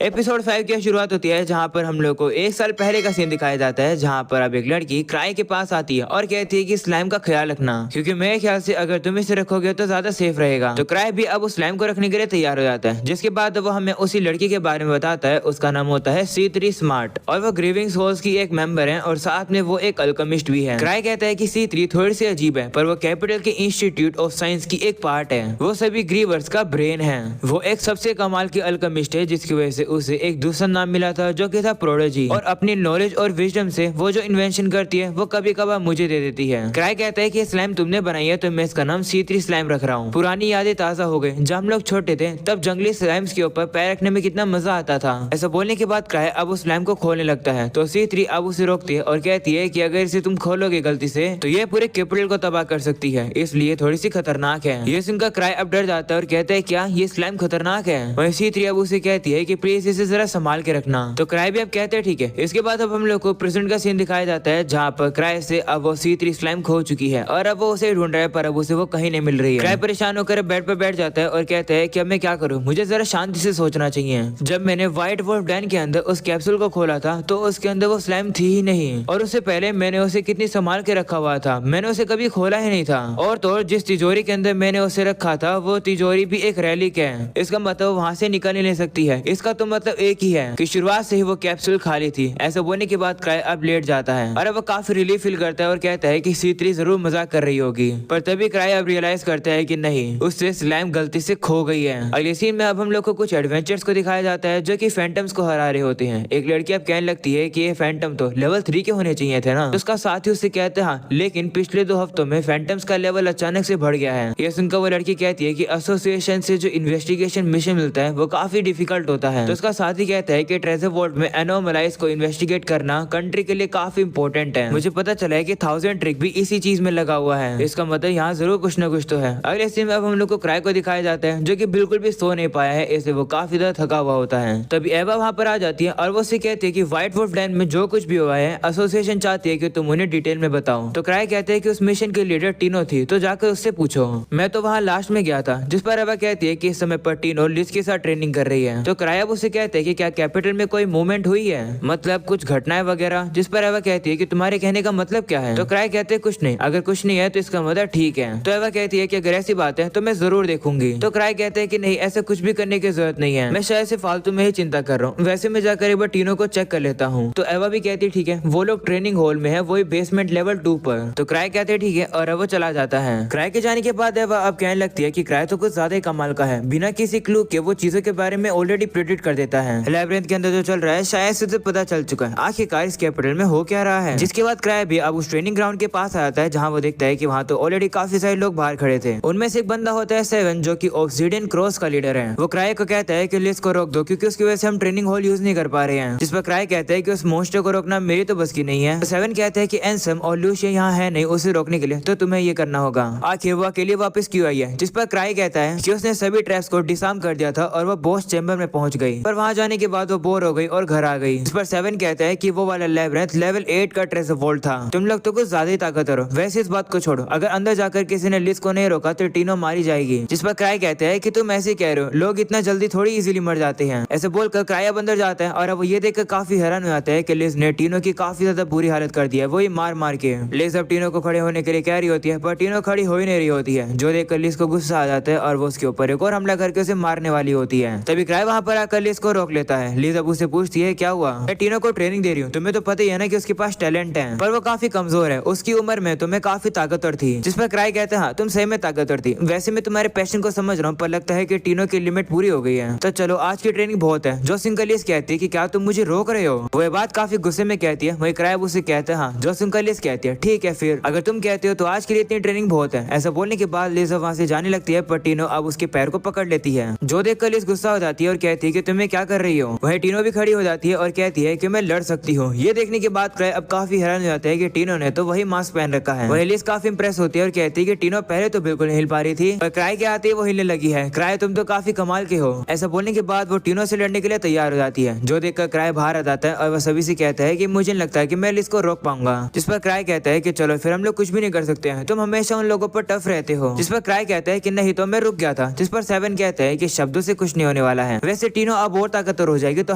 Episode 5 की शुरुआत होती है जहाँ पर हम लोग को 1 साल पहले का सीन दिखाया जाता है, जहाँ पर अब एक लड़की क्राई के पास आती है और कहती है कि स्लाइम का ख्याल रखना, क्योंकि मेरे ख्याल से अगर तुम इसे रखोगे तो ज्यादा सेफ रहेगा। तो क्राई भी अब उस स्लाइम को रखने के लिए तैयार हो जाता है, जिसके बाद वो हमें उसी लड़की के बारे में बताता है। उसका नाम होता है C3 स्मार्ट और वो ग्रीविंग सोल्स की एक मेंबर है और साथ में वो एक अल्केमिस्ट भी है। क्राई कहता है कि C3 थोड़ी सी अजीब है, पर वो कैपिटल के इंस्टीट्यूट ऑफ साइंस की एक पार्ट है। वो सभी ग्रीवर्स का ब्रेन है। वो एक सबसे कमाल की अल्केमिस्ट है, जिसकी वजह से उसे एक दूसरा नाम मिला था जो कि था प्रोडोजी। और अपनी नॉलेज और विजडम से वो जो इन्वेंशन करती है वो कभी कभार मुझे दे देती है। क्राई कहता है कि स्लाइम तुमने बनाई है तो मैं इसका नाम C3 स्लाइम रख रहा हूँ। पुरानी यादें ताजा हो गई। जब हम लोग छोटे थे तब जंगली स्लाइम्स के ऊपर पैर रखने में कितना मजा आता था। ऐसा बोलने के बाद क्राई अब उस स्लाइम को खोलने लगता है, तो C3 अब उसे रोकती है और कहती है कि अगर इसे तुम खोलोगे गलती से तो ये पूरे कैपिटल को तबाह कर सकती है, इसलिए थोड़ी सी खतरनाक है। ये सुनकर क्राई अब डर जाता है और कहता है क्या ये स्लाइम खतरनाक है। वहीं C3 अब उसे कहती है कि प्लीज इसे जरा संभाल के रखना। तो क्राई भी अब कहते हैं ठीक है। इसके बाद अब हम लोग को प्रेजेंट का सीन दिखाया जाता है, जहाँ पर क्राई से अब वो C3 स्लाइम खो चुकी है और अब वो उसे ढूंढ रहा है, पर अब उसे वो कहीं नहीं मिल रही है। क्राई परेशान होकर बेड पर बैठ जाता है और कहता है कि अब मैं क्या करूँ, मुझे जरा शांति से सोचना चाहिए। जब मैंने व्हाइट वुल्फ डैन के अंदर उस कैप्सूल को खोला था तो उसके अंदर वो स्लाइम थी ही नहीं, और उससे पहले मैंने उसे कितनी संभाल के रखा हुआ था, मैंने उसे कभी खोला ही नहीं था। और तो जिस तिजोरी के अंदर मैंने उसे रखा था वो तिजोरी भी एक रैलिक है। इसका मतलब वहाँ से निकल ही नहीं सकती है। इसका तो मतलब एक ही है कि शुरुआत से ही वो कैप्सूल खाली थी। ऐसा बोलने के बाद क्राई अब लेट जाता है और अब वो काफी रिलीफ फील करता है और कहता है कि C3 जरूर मजाक कर रही होगी। पर तभी क्राई अब रियलाइज करता है कि नहीं, उससे स्लाइम गलती से खो गई है। अगले सीन में अब हम लोग को कुछ एडवेंचर्स को दिखाया जाता है जो कि फैंटम्स को हरा रहे होते हैं। एक लड़की अब कहने लगती है कि ये फैंटम तो लेवल 3 के होने चाहिए थे ना। तो उसका साथी उससे कहते हैं हाँ, लेकिन पिछले 2 हफ्तों में फैंटम्स का लेवल अचानक से बढ़ गया है। ये सुनकर वो लड़की कहती है कि एसोसिएशन से जो इन्वेस्टिगेशन मिशन मिलता है वो काफी डिफिकल्ट होता है। तो उसका साथी कहता है कि ट्रेजर वॉल्ट में एनोमलाइज को इन्वेस्टिगेट करना कंट्री के लिए काफी इंपॉर्टेंट है। मुझे पता चला है कि 1000 ट्रिक भी इसी चीज में लगा हुआ है। इसका मतलब यहाँ जरूर कुछ ना कुछ तो है। अगले सीन में अब हम लोग को क्राई को दिखाया जाता है जो कि बिल्कुल भी सो नहीं पाया है, इससे वो काफी ज्यादा थका हुआ होता है। तभी एवा वहाँ पर आ जाती है और वो उससे कहती है कि व्हाइट वुल्फ डैन में जो कुछ भी हुआ है एसोसिएशन चाहती है कि तुम उन्हें डिटेल में बताओ। तो क्राई कहते हैं कि उस मिशन की लीडर टीनो थी, तो जाकर उससे पूछो। मैं तो वहाँ लास्ट में गया था। जिस पर एवा कहती है कि इस समय पर टीनो लिज के साथ ट्रेनिंग कर रही है। तो क्राई अब उससे कहते हैं कि क्या कैपिटल में कोई मूवमेंट हुई है, मतलब कुछ घटनाएं वगैरह। जिस पर एवा कहती है कि तुम्हारे कहने का मतलब क्या है। तो क्राई कहते हैं कुछ नहीं, अगर कुछ नहीं है तो इसका मतलब ठीक है। तो एवा कहती है कि अगर ऐसी बात है तो मैं जरूर देखूंगी। तो क्राई कहते हैं कि नहीं, ऐसा कुछ भी करने की जरूरत नहीं है, मैं शायद से फालतू में ही चिंता कर रहा हूँ। वैसे मैं जाकर एक बार टीनो को चेक कर लेता हूँ। तो एवा भी कहती है ठीक है। वो लोग ट्रेनिंग हॉल में है, वही बेसमेंट लेवल 2 पर। तो क्राई कहते हैं ठीक है और वो चला जाता है। क्राई के जाने के बाद एवा अब कहने लगती है कि क्राई तो कुछ ज्यादा ही कमाल का है, बिना किसी क्लू के वो चीजों के बारे में ऑलरेडी प्रेडिक्ट कर देता है। लैबिरिंथ के अंदर जो चल रहा है शायद से तो पता चल चुका है आखिरकार इस कैपिटल में हो क्या रहा है। जिसके बाद क्राई भी अब उस ट्रेनिंग ग्राउंड के पास आ जाता है, जहाँ वो देखता है कि वहाँ तो ऑलरेडी काफी सारे लोग बाहर खड़े थे। उनमें से एक बंदा होता है 7 जो कि ऑब्सिडियन क्रॉस का लीडर है। वो क्राई को कहता है कि लिज को रोक दो, क्योंकि उसकी वजह से हम ट्रेनिंग हॉल यूज नहीं कर पा रहे हैं। जिस पर क्राई कहता है कि उस मोस्टर को रोकना मेरी तो बस की नहीं है। 7 कहता है कि एंसम और लूशिया यहाँ है नहीं उसे रोकने के लिए, तो तुम्हें ये करना होगा। आखिर वो अकेले वापस क्यों आई है। जिस पर क्राई कहता है कि उसने सभी ट्रैप्स को डिसआर्म कर दिया था और वो बॉस चैम्बर में पहुंच गई, पर वहां जाने के बाद वो बोर हो गई और घर आ गई। इस पर 7 कहता है कि वो वाला लैबिरिंथ लेवल 8 का ट्रेजर वॉल्ट था। तुम लोग तो कुछ ज्यादा ही ताकतवर हो। वैसे इस बात को छोड़ो, अगर अंदर जाकर किसी ने लिज को नहीं रोका तो टीनो मारी जाएगी। जिस पर क्राई कहते हैं कि तुम ऐसे कह रहे हो, लोग इतना जल्दी थोड़ी इजीली मर जाते हैं। ऐसे बोलकर क्राई अब अंदर जाता है और अब ये देखकर काफी हैरान हो जाता है कि लिज ने टीनो की काफी ज्यादा बुरी हालत कर दी है, वही मार मार के। लिज अब टीनो को खड़े होने के लिए कह रही होती है, पर टीनो खड़ी हो ही नहीं रही होती है, जो देखकर लिज को गुस्सा आ जाता है और वो उसके ऊपर एक और हमला करके उसे मारने वाली होती है। तभी क्राई वहाँ पर आकर लिज को रोक लेता है। लिज अब उसे पूछती है क्या हुआ। मैं टीनो को ट्रेनिंग दे रही हूँ, तुम्हें तो पता ही है ना कि उसके पास टैलेंट है, पर वो काफी कमजोर है। उसकी उम्र में तो मैं काफी ताकतवर थी। जिस पर क्राई कहते हैं हाँ, तुम सही में ताकतवर थी। वैसे मैं तुम्हारे पैशन को समझ रहा हूँ, पर लगता है कि टीनो की लिमिट पूरी हो गई है। तो चलो आज की ट्रेनिंग बहुत है। जो सिंकलिस कहती है कि क्या तुम मुझे रोक रहे हो। वो बात काफी गुस्से में कहती है। वही क्राई उसे कहते हैं हाँ। जो सिंकलिस कहती है ठीक है, फिर अगर तुम कहते हो तो आज के लिए इतनी ट्रेनिंग बहुत है। ऐसा बोलने के बाद लिज वहाँ से जाने लगती है, पर टीनो अब उसके पैर को पकड़ लेती है। जो देखकर लिज गुस्सा हो जाती है और कहती है कि तुम्हें क्या कर रही हो। वही टीनो भी खड़ी हो जाती है और कहती है कि मैं लड़ सकती हूँ। ये देखने के बाद क्राई अब काफी हैरान हो जाता है कि टीनो ने तो वही मास्क पहन रखा है। वही लिज काफी इंप्रेस होती है और कहती है कि टीनो पहले तो बिल्कुल नहीं हिल पा रही थी, पर क्राई के आते ही वो हिलने लगी है। क्राई तुम तो काफी कमाल के हो। ऐसा बोलने के बाद वो टीनो से लड़ने के लिए तैयार हो जाती है। जो देखकर क्राई बाहर आ जाता है और वह सभी से कहता है कि मुझे लगता है कि मैं लिज को रोक पाऊंगा। जिस पर क्राई कहता है कि चलो फिर हम लोग कुछ भी नहीं कर सकते हैं, तुम हमेशा उन लोगों पर टफ रहते हो। जिस पर क्राई कहता है कि नहीं तो मैं रुक गया था। जिस पर 7 कहता है कि शब्दों से कुछ नहीं होने वाला है। वैसे टीनो अब और ताकतवर हो जाएगी तो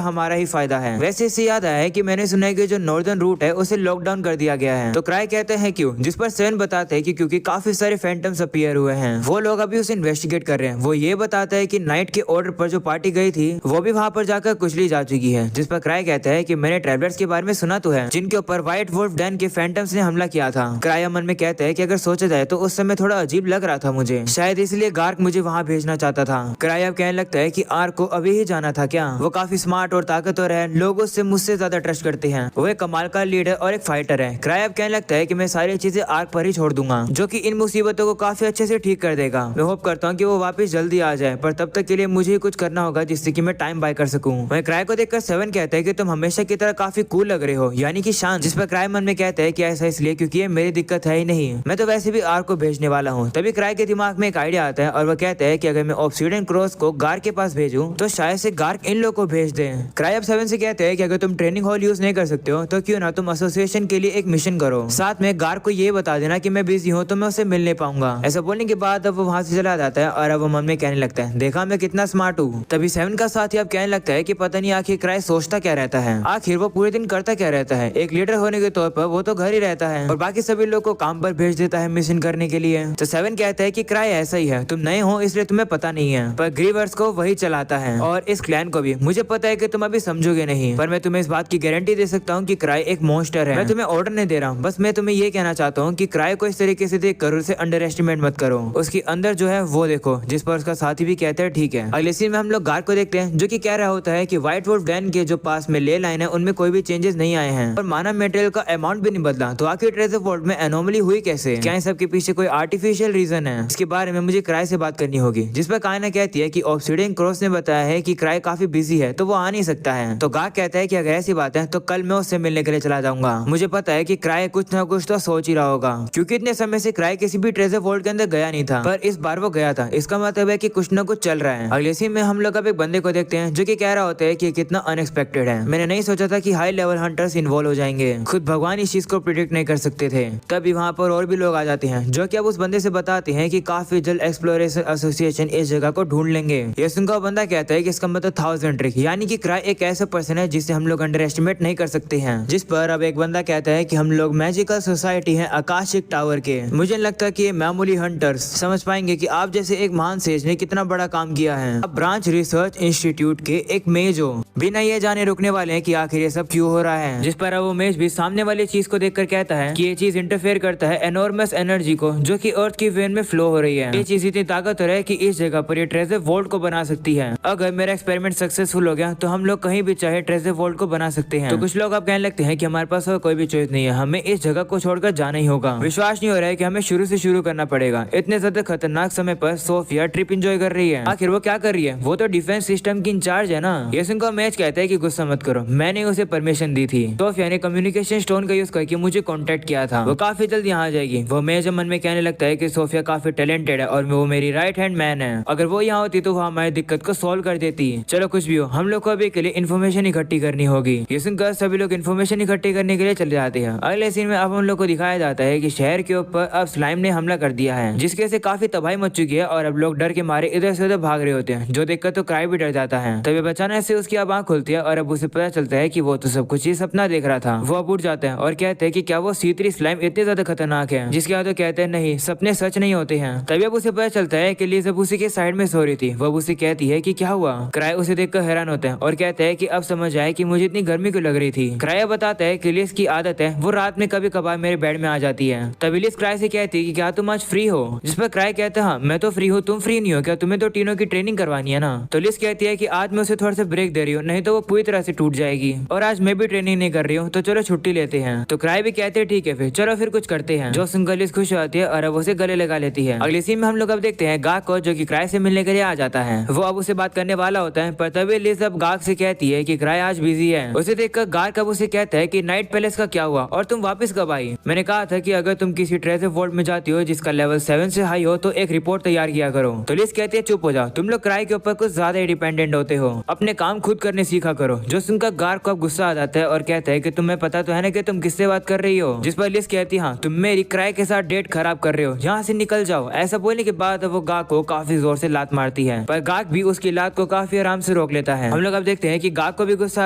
हमारा ही फायदा है। वैसे इससे याद आया है कि मैंने सुना है कि जो नॉर्दर्न रूट है उसे लॉकडाउन कर दिया गया है। तो क्राई कहते हैं क्यों, जिस पर सेवन बताते हैं कि क्योंकि काफी सारे फैंटम्स अपीयर हुए हैं, वो लोग अभी उसे इन्वेस्टिगेट कर रहे हैं। वो ये बताता है कि नाइट के ऑर्डर पर जो पार्टी गई थी वो भी वहाँ पर जाकर कुचली जा चुकी है। जिस पर क्राई कहता है कि मैंने ट्रैवलर्स के बारे में सुना तो है जिनके ऊपर व्हाइट वुल्फ डैन के फैंटम्स ने हमला किया था। क्राई मन में कहता है कि अगर सोचा जाए तो उस समय थोड़ा अजीब लग रहा था मुझे, शायद इसलिए गार्क मुझे वहाँ भेजना चाहता था। क्राई अब कहने लगता है कि आर्क को अभी ही जाना था क्या, वो काफी स्मार्ट और ताकतवर है, लोग उससे मुझसे ज्यादा ट्रस्ट करते हैं, वो एक कमाल का लीडर और एक फाइटर है। क्राई अब कहने लगता है कि मैं सारी चीजें आर्क पर ही छोड़ दूंगा जो कि इन मुसीबतों को काफी अच्छे से ठीक कर देगा। मैं होप करता हूँ कि वो वापस जल्दी आ जाए, पर तब तक के लिए मुझे ही कुछ करना होगा जिससे कि मैं टाइम बाय कर सकूं। वहीं क्राई को देखकर सेवन कहता है कि तुम हमेशा की तरह काफी कूल लग रहे हो, यानी कि शांत। जिस पर क्राई मन में कहता है कि ऐसा इसलिए क्योंकि ये मेरी दिक्कत है ही नहीं, मैं तो वैसे भी आर्क को भेजने वाला हूँ। तभी क्राई के दिमाग में एक आइडिया आता है और वो कहता है कि अगर मैं ऑब्सीडियन क्रॉस को गार्क के पास भेजूं तो शायद से गार्क इन लोग को भेज दे। क्राई अब सेवन से कहते हैं कि अगर तुम ट्रेनिंग हॉल यूज नहीं कर सकते हो तो क्यों ना तुम एसोसिएशन के लिए एक मिशन करो, साथ में गार्क को ये बता देना कि मैं बिजी हूँ तो मैं उससे मिल नहीं पाऊंगा। ऐसा बोलने के बाद अब वो वहाँ से चला जाता है और अब वो मन में कहने लगता है देखा मैं कितना स्मार्ट हूँ। तभी सेवन का साथी अब कहने लगता है कि पता नहीं आखिर क्राई सोचता क्या रहता है, आखिर वो पूरे दिन करता क्या रहता है। एक लीडर होने के तौर पर वो तो घर ही रहता है और बाकी सभी लोग को काम पर भेज देता है मिशन करने के लिए। तो सेवन कहता है कि क्राई ऐसा ही है, तुम नए हो इसलिए तुम्हें पता नहीं है, पर ग्रीवर्स को वही चलाता है और इस क्लैन को भी। मुझे पता है कि तुम अभी समझोगे नहीं, पर मैं तुम्हें इस बात की गारंटी दे सकता हूँ कि क्राई एक मॉन्स्टर है। मैं तुम्हें ऑर्डर नहीं दे रहा हूँ, बस मैं तुम्हें ये कहना चाहता हूँ कि क्राई को इस तरीके से देख कर उसे अंडर एस्टिमेट मत करो, उसके अंदर जो है वो देखो। जिस पर उसका साथी भी कहता है ठीक है। अगले सीन में हम लोग गार्क को देखते हैं जो कि कह रहा होता है कि व्हाइट वुल्फ डैन के जो पास में ले लाइन है उनमें कोई भी चेंजेस नहीं आए हैं और मानव मटेरियल का अमाउंट भी नहीं बदला, तो आखिर ट्रेजर वॉल्ट में एनोमली हुई कैसे, क्या इन सब के पीछे कोई आर्टिफिशियल रीजन है? इसके बारे में मुझे क्राई से बात करनी होगी। जिस पर कायना कहती है कि ऑब्सीडियन क्रॉस ने बताया है कि क्राई काफी बिजी है तो वो आ नहीं सकता है। तो गार्क कहता है कि अगर ऐसी बात है तो कल मैं उससे मिलने के लिए चला जाऊंगा। मुझे पता है कि क्राई कुछ ना कुछ तो सोच ही रहा होगा क्योंकि इतने समय से क्राई किसी भी ट्रेजर वॉल्ट के अंदर गया नहीं था, पर इस बार वो गया था। इसका मतलब है कि कुछ ना कुछ चल रहा है। अगले सीन में हम लोग अब एक बंदे को देखते हैं जो कि कह रहा होता है कि कितना अनएक्सपेक्टेड है, मैंने नहीं सोचा था कि हाई लेवल हंटर्स इन्वॉल्व हो जाएंगे, खुद भगवान इस चीज को प्रिडिक्ट नहीं कर सकते थे। तभी वहाँ पर और भी लोग आ जाते हैं जो कि अब उस बंदे से बताते हैं कि काफी जल्द एक्सप्लोरेशन एसोसिएशन इस जगह को ढूंढ लेंगे। ये सुनकर बंदा कहता है कि इसका मतलब 1000 ट्रिक, यानी कि क्राई एक ऐसा पर्सन है जिसे हम लोग अंडर एस्टिमेट नहीं कर सकते हैं। जिस पर अब एक बंदा कहता है कि हम लोग मैजिकल सोसाइटी है आकाशिक टावर के, मुझे लगता है कि ये मामूली हंटर्स समझ पाएंगे कि आप जैसे एक महान सेज ने कितना बड़ा काम किया है। अब ब्रांच रिसर्च इंस्टीट्यूट के एक मेज हो बिना ये जाने रुकने वाले हैं कि आखिर ये सब क्यों हो रहा है। जिस पर अब वो मेज भी सामने वाली चीज को देखकर कहता है कि ये चीज इंटरफेयर करता है एनॉर्मस एनर्जी को जो कि अर्थ की वेन में फ्लो हो रही है। ये चीज इतनी ताकतवर है कि इस जगह पर ये ट्रेजर वॉल्ट को बना सकती है। अगर मेरा एक्सपेरिमेंट सक्सेसफुल हो गया तो हम लोग कहीं भी चाहे ट्रेजर वॉल्ट को बना सकते हैं। तो कुछ लोग अब कहने लगते हैं कि हमारे पास और कोई भी चॉइस नहीं है, हमें इस जगह को छोड़कर जाना ही होगा। विश्वास नहीं हो रहा है कि हमें शुरू से शुरू करना पड़ेगा। इतने ज्यादा खतरनाक समय पर सोफिया ट्रिप एंजॉय कर रही है, आखिर वो क्या कर रही है? वो तो डिफेंस सिस्टम की इंचार्ज है ना। ये सुनकर मैच कहता है कि गुस्सा मत करो, मैंने उसे परमिशन दी थी। सोफिया ने कम्युनिकेशन स्टोन का यूज करके मुझे कांटेक्ट किया था, वो काफी जल्द यहाँ आ जाएगी। वो मैच मन में कहने लगता है कि सोफिया काफी टैलेंटेड है और वो मेरी राइट हैंड मैन है, अगर वो यहाँ होती तो वो हमारी दिक्कत को सॉल्व कर देती। चलो कुछ भी हो, हम लोग को अभी के लिए इन्फॉर्मेशन इकट्ठी करनी होगी। ये सुनकर सभी लोग इन्फॉर्मेशन इकट्ठी करने के लिए चले जाते हैं। अगले सीन में अब हम लोग को दिखाया जाता है कि शहर के ऊपर अब स्लाइम ने हमला कर दिया है जिसके से काफी तबाही मच चुकी है और अब लोग डर के मारे इधर से उधर भाग रहे होते हैं, जो देखकर तो क्राई भी डर जाता है। तभी अचानक से उसकी अब आंख खुलती है और अब उसे पता चलता है कि वो तो सब कुछ ही सपना देख रहा था। वो अब उठ जाता है और कहते हैं कि क्या वो C3 स्लाइम इतने ज्यादा खतरनाक है? जिसके बाद तो कहते हैं नहीं, सपने सच नहीं होते हैं। तभी अब उसे पता चलता है कि लिज अब उसी के साइड में सो रही थी। वो उसे कहती है कि क्या हुआ? क्राई उसे देखकर हैरान होता है और कहते हैं कि अब समझ आए कि मुझे इतनी गर्मी क्यों लग रही थी। क्राई बताता है कि लिज की आदत है वो रात में कभी कभार मेरे बेड में आ जाती है। तभी लिज क्राई से कहती है कि क्या तुम आज फ्री हो? जिस पर क्राई कहता है हाँ मैं तो फ्री हूँ, तुम फ्री नहीं हो क्या? तुम्हें तो तीनों की ट्रेनिंग करवानी है ना। तो लिज कहती है कि आज मैं उसे थोड़ा सा ब्रेक दे रही हूँ, नहीं तो वो पूरी तरह से टूट जाएगी और आज मैं भी ट्रेनिंग नहीं कर रही हूँ, तो चलो छुट्टी लेते हैं। तो क्राई भी कहते हैं ठीक है फिर चलो फिर कुछ करते हैं। जो सुनकर लिज खुश होती है और अब उसे गले लगा लेती है। अगले सीन में हम लोग अब देखते हैं गाक को जो कि क्राई से मिलने के लिए आ जाता है। वो अब उसे बात करने वाला होता है, पर तभी लिज अब गाक से कहती है कि क्राई आज बिजी है। उसे देखकर गाक अब उसे कहता है कि नाइट पैलेस का क्या हुआ और तुम वापस कब आई? मैंने कहा था कि अगर तुम किसी ट्रेजर वॉल्ट में जाती हो जिसका लेवल 7 से हाई हो तो एक रिपोर्ट तैयार किया करो। तो लिज कहती है चुप हो जाओ, तुम लोग क्राई के ऊपर कुछ ज्यादा डिपेंडेंट होते हो, अपने काम खुद करने सीखा करो। जो सुनकर गार्क को अब गुस्सा आ जाता है और कहता है कि तुम्हें पता तो है ना कि तुम किससे बात कर रही हो। जिस पर लिज कहती है हाँ तुम मेरी क्राई के साथ डेट खराब कर रहे हो, यहाँ से निकल जाओ। ऐसा बोलने के बाद वो गार्क को काफी जोर से लात मारती है, पर गार्क भी उसकी लात को काफी आराम से रोक लेता है। हम लोग अब देखते हैं कि गाक को भी गुस्सा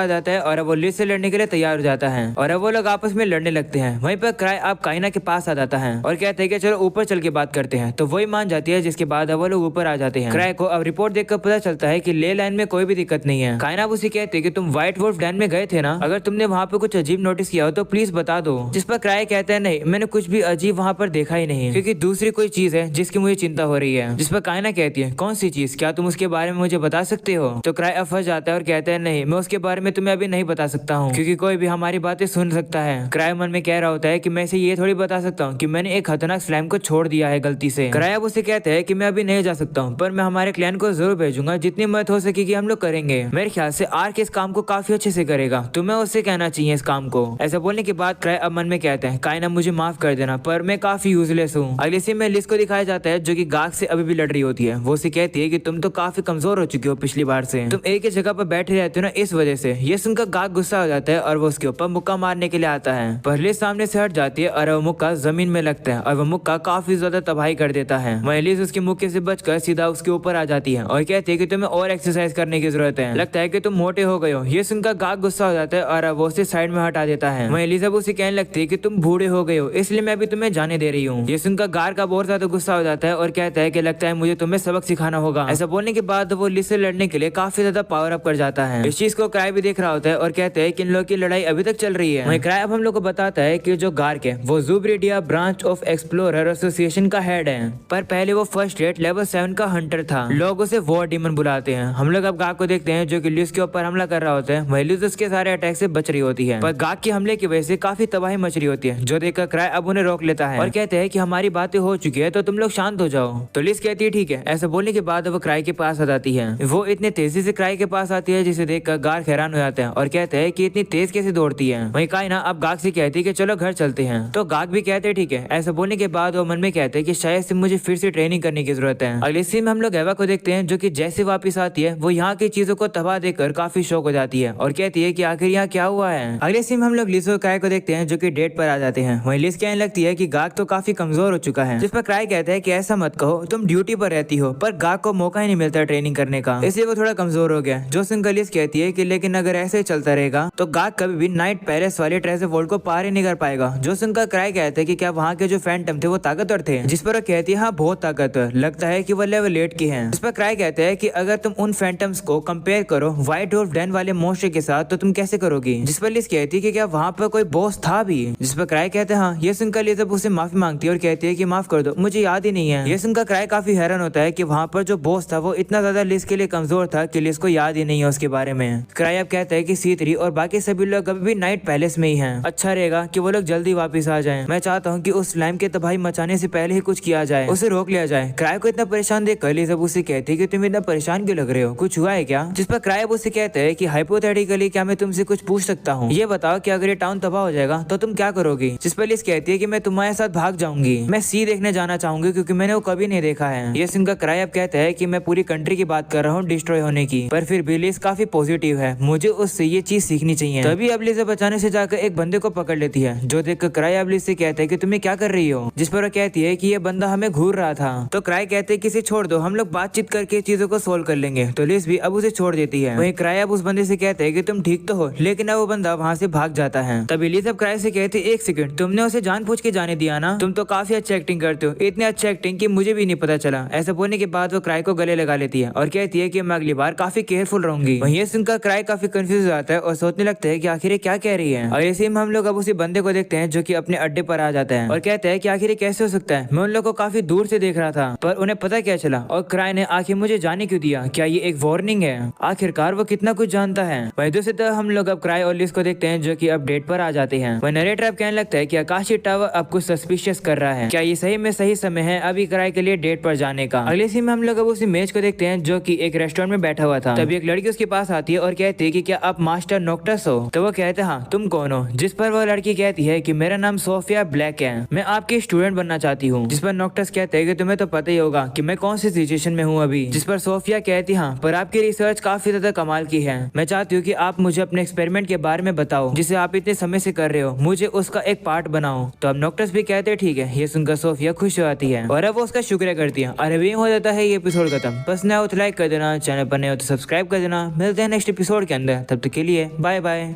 आ जाता है और अब वो लिज से लड़ने के लिए तैयार हो जाता है और अब वो लोग आपस में लड़ने लगते हैं। वहीं पर क्राई अब काइना के पास आ जाता है और कहते हैं कि चलो ऊपर चल के बात करते हैं, तो वही मान जाती है, जिसके बाद अब वो लोग ऊपर आ जाते हैं। क्राई को अब रिपोर्ट देखकर पता चलता है कि ले लाइन में कोई भी दिक्कत नहीं है। काइना अब उसे कहते हैं कि तुम व्हाइट वुल्फ डैन में गए थे ना, अगर तुमने वहाँ पे कुछ अजीब नोटिस किया हो तो प्लीज बता दो। जिस पर क्राई कहते हैं नहीं, मैंने कुछ भी अजीब वहाँ पर देखा ही नहीं, क्योंकि दूसरी कोई चीज है जिसकी मुझे चिंता हो रही है। जिस पर काइना कहती है कौन सी चीज, क्या तुम उसके बारे में मुझे बता सकते हो? तो क्राई अब फंस जाता है और कहता है नहीं, मैं उसके बारे में तुम्हें अभी नहीं बता सकता हूँ, क्योंकि कोई भी हमारी बातें सुन सकता है। क्राई मन में कह रहा होता है कि मैं इसे ये थोड़ी बता सकता हूँ कि मैंने एक खतरनाक स्लाइम को छोड़ दिया है गलती से। क्राई अब उसे कहते हैं कि मैं अभी नहीं जा सकता हूँ, पर मैं हमारे क्लैन को जरूर भेजूंगा, जितनी मदद हो सकेगी हम लोग करेंगे। मेरे ख्याल से आर्क इस काम को काफी अच्छे से करेगा, तुम्हें उससे कहना चाहिए इस काम को। ऐसा बोलने के बाद क्राई अब मन में कहते हैं काइना मुझे माफ कर देना, पर मैं काफी यूजलेस हूँ। अगले सीन में लिज को दिखाया जाता है जो कि गाक से अभी भी लड़ रही होती है। वो उसे कहती है कि तुम तो काफी कमजोर हो चुकी हो पिछली बार से, तुम एक ही जगह पर बैठे रहते हो ना, इस वजह से। ये सुनकर गाक गुस्सा हो जाता है और वो उसके ऊपर मुक्का मारने के लिए आता है, पर लिज सामने से हट जाती है और वो मुक्का जमीन में लगता है और वो मुक्का काफी ज्यादा तबाही कर देता है। वहीं लिज उसके मुक्के से बचकर सीधा उसके ऊपर आ जाती है और कहती है कि तुम्हें और एक्सरसाइज करने की जरूरत है, लगता है कि तुम मोटे हो गए हो। ये सुनकर गाक गुस्सा हो जाता है और वो उसे साइड में हटा देता है। वहीं लिज अब उसे कहने लगती है कि तुम बूढ़े हो गए हो, इसलिए मैं अभी तुम्हें जाने दे रही हूँ। ये सुनकर गार का बहुत ज्यादा गुस्सा हो जाता है और कहता है कि लगता है मुझे तुम्हें सबक सिखाना होगा। ऐसा बोलने के बाद वो लिज से लड़ने के लिए काफी ज्यादा पावर अप कर जाता है। इस चीज को क्राई भी देख रहा होता है और कहते हैं कि इन लोगों की लड़ाई अभी तक चल रही है। वहीं क्राई अब हम लोग को बताता है कि जो गार्क है वो ज़ूब्रेडिया ब्रांच ऑफ एक्सप्लोरर एसोसिएशन का हेड है, पर पहले वो फर्स्ट रेट लेवल 7 का हंटर था। लोग उसे वॉर डीमन बुलाते हैं। हम लोग अब गार्क को देखते हैं जो कि लिज के ऊपर हमला कर रहा होता है। वहीं लिज उसके सारे अटैक से बच रही होती है, पर गार्क के हमले की वजह से काफी तबाही मच रही होती है, जो देखकर क्राई अब उन्हें रोक लेता है और कहते हैं कि हमारी बातें हो चुकी है, तो तुम लोग शांत हो जाओ। तो लिज कहती है ठीक है। ऐसा बोलने के बाद वो क्राई के पास आ जाती है। वो इतने तेजी से क्राई के पास आती है जिसे देखकर गार्क हैरान हो जाते हैं और कहते हैं कि इतनी तेज कैसे दौड़ती है। वहीं काइना अब गार्क से कहती है कि चलो घर चलते हैं, तो गार्क भी कहते हैं ठीक है। ऐसा बोलने के बाद वो मन में कहते हैं कि शायद से मुझे फिर से ट्रेनिंग करने की जरूरत है। अगले सीन में हम लोग एवा को देखते हैं जो कि जैसे वापस आती है वो यहाँ की चीजों को तबाह देखकर काफी शौक हो जाती है और कहती है कि आखिर यहाँ क्या हुआ है। अगले सीन में हम लोग लिज और क्राई को देखते हैं जो कि डेट पर आ जाते हैं। वहीं लिज कहने लगती है कि गार्क तो काफी कमजोर हो चुका है, जिस पर क्राई कहता है कि ऐसा मत कहो, तुम ड्यूटी पर रहती हो, पर गार्क को मौका ही नहीं मिलता ट्रेनिंग करने का, इसलिए वो थोड़ा कमजोर हो गया। जो सुनकर लिज कहती है कि लेकिन अगर ऐसे ही चलता रहेगा तो गार्क कभी भी नाइट पैलेस वाले ट्रेजर वोल्ट को पार ही नहीं कर पाएगा। जो सुनकर क्राई कहते हैं कि क्या वहाँ के जो फैंटम थे वो ताकतवर थे? जिस पर वो कहती है हाँ बहुत ताकतवर, लगता है कि वो लेवल 8 की है। जिस पर क्राई कहते हैं कि अगर तुम उन फैंटम्स को कंपेयर करो व्हाइट वुल्फ डैन वाले मोस्टर के साथ तो तुम कैसे करोगी? जिस पर लिज कहती है कि क्या वहाँ पर कोई बॉस था भी? जिस पर क्राई कहते हैं हाँ। ये सुनकर लिज अब उससे माफी मांगती है और कहती है कि माफ कर दो, मुझे याद ही नहीं है। ये सुनकर क्राई काफी हैरान होता है कि वहाँ पर जो बॉस था वो इतना ज्यादा लिज के लिए कमजोर था कि लिज को याद ही नहीं है उसके बारे में। क्राई अब कहता है कि C3 और बाकी सभी लोग अभी भी नाइट पैलेस में ही हैं। अच्छा रहेगा कि वो लोग जल्दी वापस आ जाएं। मैं चाहता हूँ कि उस स्लाइम के तबाही मचाने से पहले ही कुछ किया जाए, उसे रोक लिया जाए। क्राई को इतना परेशान देखकर लिज अब उसे कहती है कि तुम इतना परेशान क्यों लग रहे हो, कुछ हुआ है क्या? जिस पर क्राई अब उसे कहते हैं कि हाइपोथेटिकली क्या मैं तुमसे कुछ पूछ सकता हूँ? ये बताओ कि अगर ये टाउन तबाह हो जाएगा तो तुम क्या करोगी? जिस पर लिज कहती है कि मैं तुम्हारे साथ भाग जाऊंगी, मैं सी देखने जाना चाहूंगी क्योंकि मैंने वो कभी नहीं देखा है। ये सुनकर क्राई अब कहता है कि मैं पूरी कंट्री की बात कर रहा हूँ डिस्ट्रॉय होने की, पर फिर भी लिज काफी पॉजिटिव है, मुझे उससे ये चीज सीखनी चाहिए। तभी अब लिज बचाने से जाकर एक बंदे को पकड़ लेती है, जो देखकर क्राई अब लिज से कहता है कि तुम्हें क्या कर रही हो? जिस पर वो कहती है कि ये बंदा हमें घूर रहा था। तो क्राई कहते हैं कि इसे छोड़ दो, हम लोग बातचीत करके चीजों को सोल्व कर लेंगे। तो लिज भी अब उसे छोड़ देती है। वहीं क्राई अब उस बंदे से कहते हैं कि तुम ठीक तो हो, लेकिन अब वो बंदा वहाँ से भाग जाता है। तभी लिज अब क्राई से कहती है एक सेकंड, तुमने उसे जानबूझ के जाने दिया ना? तुम तो काफी अच्छी एक्टिंग करते हो, इतनी अच्छी एक्टिंग कि मुझे भी नहीं पता चला। ऐसा बोलने के बाद वो क्राई को गले लगा लेती है और कहती है कि मैं अगली बार काफी केयरफुल रहूंगी। वहीं ये सुनकर क्राई काफी कंफ्यूज हो जाता है और सोचने लगता है कि आखिर क्या कह रही है। और इसी में हम लोग अब उसी बंदे को देखते हैं जो कि अपने अड्डे पर आ जाता है और कहता है कि आखिर कैसे हो सकता है, मैं उन लोगों को काफी दूर से देख रहा था पर उन्हें पता क्या चला, और क्राई ने आखिर मुझे जाने क्यों दिया? क्या ये एक वार्निंग है? आखिरकार वो कितना कुछ जानता है। वहीं दूसरी तरफ हम लोग अब क्राई और लिज को देखते हैं जो कि अपडेट पर आ जाते हैं। वह नरेटर अब कहने लगता है कि आकाशी टावर अब कुछ सस्पिशियस कर रहा है, क्या ये सही में सही समय है अभी क्राई के लिए डेट पर जाने का? अगले सीन में हम लोग अब उसी मेज को देखते हैं जो कि एक रेस्टोरेंट में बैठा हुआ था। तभी एक लड़की उसके पास आती है और कहती है कि क्या आप मास्टर नोक्टस हो? तो वो कहते हैं हाँ, तुम कौन हो? जिस पर वो लड़की कहती है कि मेरा नाम सोफिया ब्लैक है, मैं आपकी स्टूडेंट बनना चाहती हूँ। जिस पर नोक्टस कहते हैं कि तुम्हें तो पता ही होगा कि मैं कौन सी सिचुएशन में हूँ अभी। जिस पर सोफिया कहती हाँ, पर आपकी रिसर्च काफी ज्यादा कमाल की है, मैं चाहती हूँ कि आप मुझे अपने एक्सपेरिमेंट के बारे में बताओ जिसे आप इतने समय से कर रहे हो, मुझे उसका एक पार्ट बनाओ। तो अब नोक्टस भी कहते हैं ठीक है। ये सुनकर सोफिया खुश हो जाती है और अब वो उसका शुक्रिया करती है। और अभी हो जाता है ये एपिसोड खत्म। बस नया लाइक कर देना, चैनल पर नए हो तो सब्सक्राइब कर देना। मिलते हैं नेक्स्ट एपिसोड के अंदर, तब तक के लिए बाय बाय।